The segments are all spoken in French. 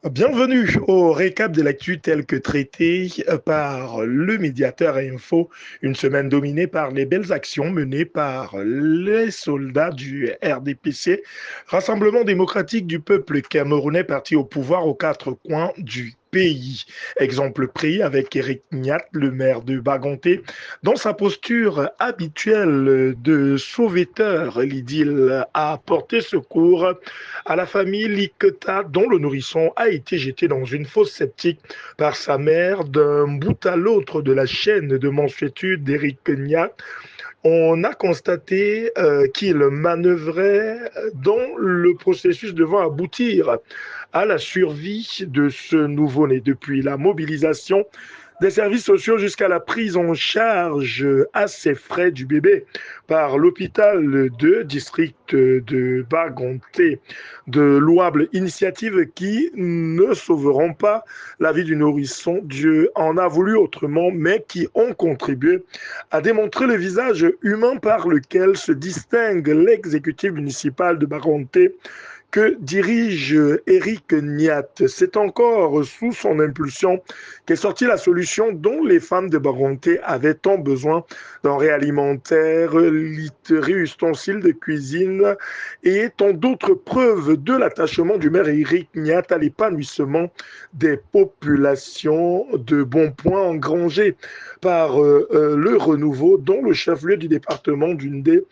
Bienvenue au récap de l'actu tel que traité par le médiateur Info, une semaine dominée par les belles actions menées par les soldats du RDPC, Rassemblement démocratique du peuple camerounais parti au pouvoir aux quatre coins du pays. Exemple pris avec Eric Niat, le maire de Bagonté, dans sa posture habituelle de sauveteur, l'idylle a apporté secours à la famille Liketa, dont le nourrisson a été jeté dans une fosse septique par sa mère d'un bout à l'autre de la chaîne de mansuétude d'Éric Niat. On a constaté qu'il manœuvrait dans le processus devant aboutir à la survie de ce nouveau-né. Depuis la mobilisation des services sociaux jusqu'à la prise en charge à ses frais du bébé par l'hôpital de district de Bagonté. De louables initiatives qui ne sauveront pas la vie du nourrisson. Dieu en a voulu autrement, mais qui ont contribué à démontrer le visage humain par lequel se distingue l'exécutif municipal de Bagonté que dirige Eric Niat. C'est encore sous son impulsion qu'est sortie la solution dont les femmes de Baronté avaient tant besoin: denrées alimentaires, literie, ustensiles de cuisine et tant d'autres preuves de l'attachement du maire Eric Niat à l'épanouissement des populations de bons points engrangés par le renouveau dont le chef-lieu du département d'Undé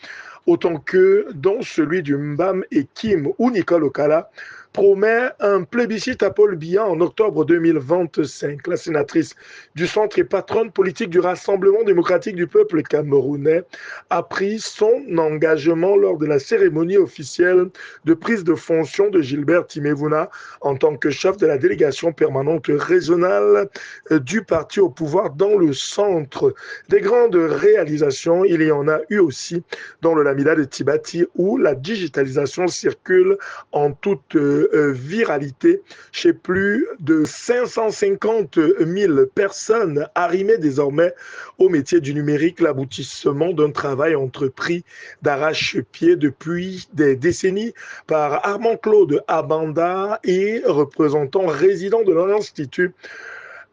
autant que dans celui du Mbam et Kim, où Nicole Okala promet un plébiscite à Paul Biya en octobre 2025. La sénatrice du centre et patronne politique du Rassemblement démocratique du peuple camerounais a pris son engagement lors de la cérémonie officielle de prise de fonction de Gilbert Timévouna en tant que chef de la délégation permanente régionale du parti au pouvoir dans le centre. Des grandes réalisations, il y en a eu aussi dans le Lamida de Tibati, où la digitalisation circule en toute viralité chez plus de 550 000 personnes arrimées désormais au métier du numérique, l'aboutissement d'un travail entrepris d'arrache-pied depuis des décennies par Armand-Claude Abanda et représentant résident de l'Institut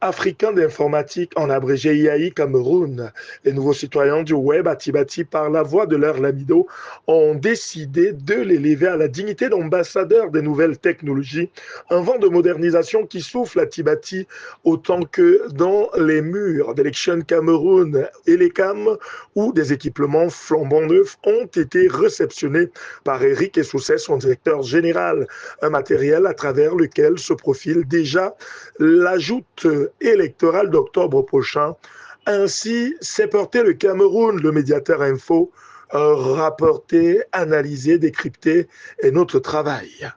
africain d'informatique, en abrégé IAI Cameroun. Les nouveaux citoyens du web à Tibati, par la voix de leur lamido, ont décidé de l'élever à la dignité d'ambassadeur des nouvelles technologies. Un vent de modernisation qui souffle à Tibati autant que dans les murs d'Election Cameroun et les CAM, où des équipements flambant neufs ont été réceptionnés par Eric Essoussé, son directeur général. Un matériel à travers lequel se profile déjà l'ajout électorale d'octobre prochain. Ainsi s'est porté le Cameroun, le médiateur Info, rapporté, analysé, décrypté est notre travail.